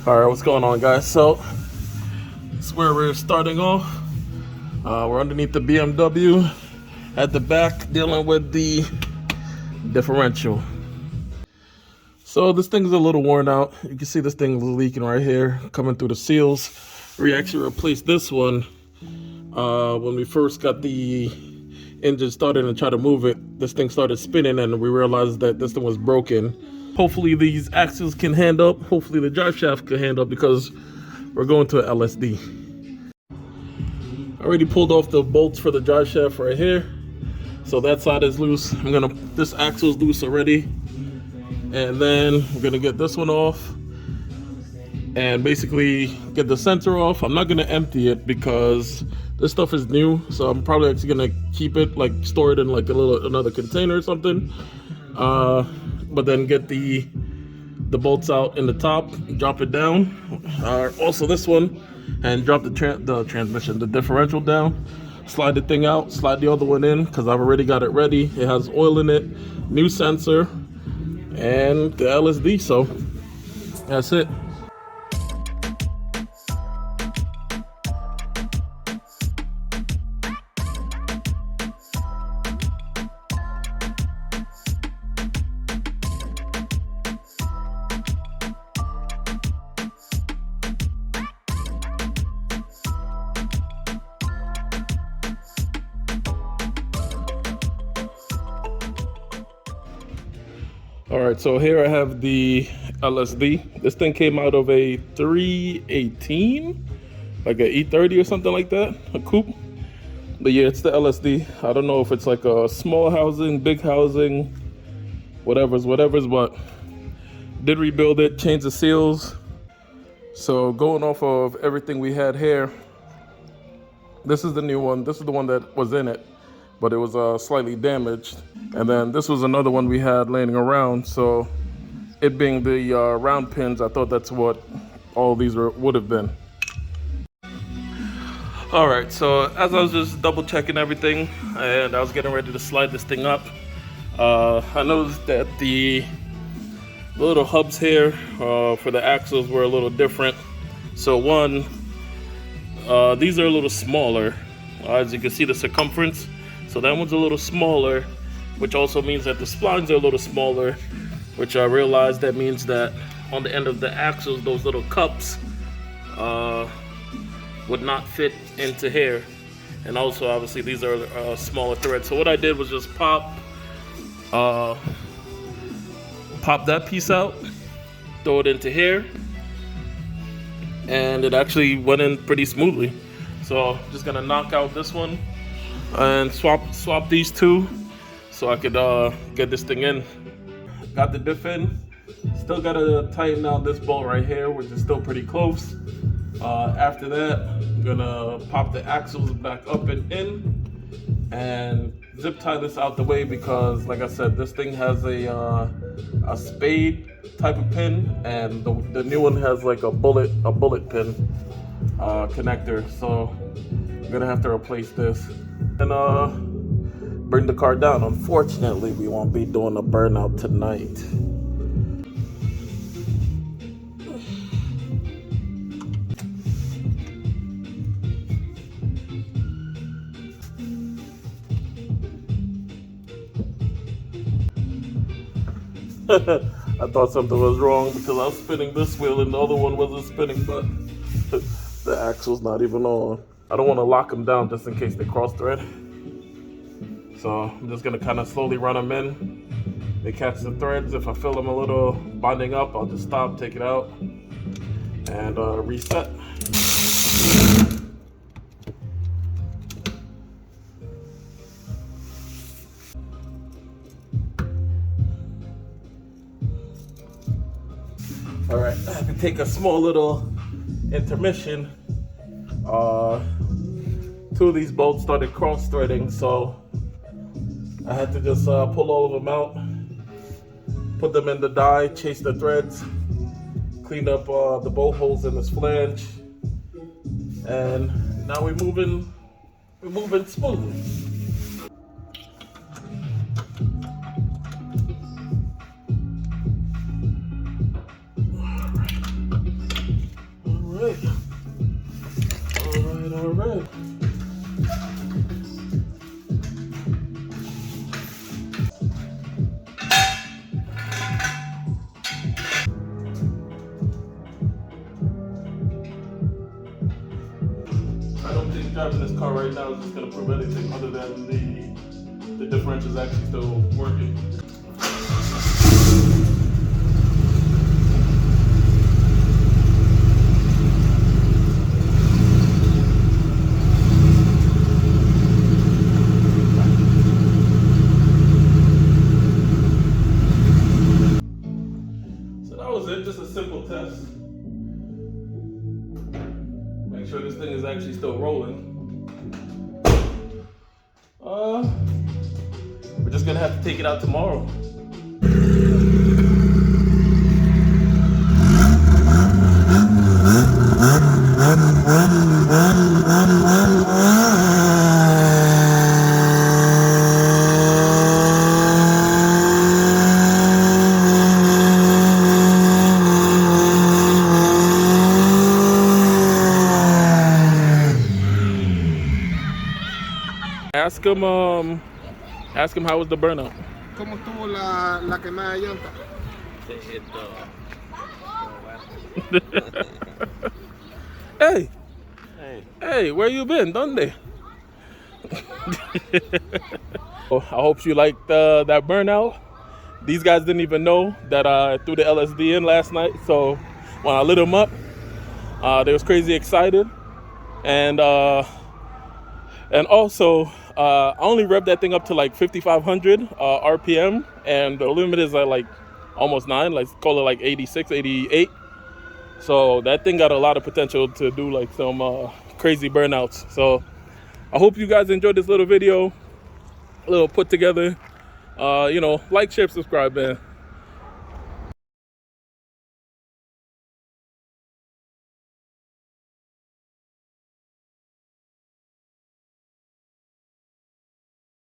All right, what's going on, guys? So this is where we're starting off. We're underneath the BMW at the back, dealing with the differential. So this thing's a little worn out. You can see this thing leaking right here, coming through the seals. We actually replaced this one when we first got the engine started and tried to move it. This thing started spinning and we realized that this thing was broken. Hopefully these axles can hand up. Hopefully the drive shaft can hand up because we're going to an LSD. I already pulled off the bolts for the drive shaft right here. So that side is loose. This axle's loose already. And then we're gonna get this one off and basically get the sensor off. I'm not gonna empty it because this stuff is new. So I'm probably actually gonna keep it, like store it in like another container or something. But then get the bolts out in the top, drop it down. Also this one, and drop the transmission, the differential down. Slide the thing out, slide the other one in because I've already got it ready. It has oil in it, new sensor, and the LSD. So that's it. All right, so here I have the LSD. This thing came out of a 318, like an E30 or something like that, a coupe. But yeah, it's the LSD. I don't know if it's like a small housing, big housing, whatever's, but did rebuild it, change the seals. So going off of everything we had here, this is the new one. This is the one that was in it, but it was slightly damaged. And then this was another one we had laying around. So it being the round pins, I thought that's what all these would have been. All right, so as I was just double checking everything and I was getting ready to slide this thing up, I noticed that the little hubs here for the axles were a little different. So one, these are a little smaller. As you can see, the circumference. So that one's a little smaller, which also means that the splines are a little smaller, which I realized that means that on the end of the axles, those little cups would not fit into here. And also, obviously, these are smaller threads. So what I did was just pop that piece out, throw it into here, and it actually went in pretty smoothly. So I'm just gonna knock out this one and swap these two so I could get this thing in. Got the diff in. Still gotta tighten out this bolt right here, which is still pretty close. After that, I'm gonna pop the axles back up and in and zip tie this out the way because, like I said, this thing has a spade type of pin, and the new one has like a bullet pin connector. So I'm gonna have to replace this and bring the car down. Unfortunately, we won't be doing a burnout tonight. I thought something was wrong because I was spinning this wheel and the other one wasn't spinning, but the axle's not even on. I don't want to lock them down just in case they cross thread. So I'm just gonna kind of slowly run them in. They catch the threads. If I feel them a little binding up, I'll just stop, take it out, and reset. All right, I have to take a small little intermission. Two of these bolts started cross threading, so I had to just pull all of them out, put them in the die, chase the threads, clean up the bolt holes in this flange, and now we're moving smoothly. right. I don't think driving this car right now is just going to prove anything other than the differential is actually still working. So that was it, just a simple test. Make sure this thing is actually still rolling. We're just gonna have to take it out tomorrow. Ask him how was the burnout. ¿Cómo estuvo la quemada de llanta? Hey, hey, where you been? ¿Dónde? I hope you liked that burnout. These guys didn't even know that I threw the LSD in last night. So when I lit them up, they was crazy excited. And also, I only revved that thing up to like 5,500 RPM, and the limit is like almost 9, let's call it like 86, 88. So that thing got a lot of potential to do like some crazy burnouts. So I hope you guys enjoyed this little video, a little put together. You know, like, share, subscribe, man.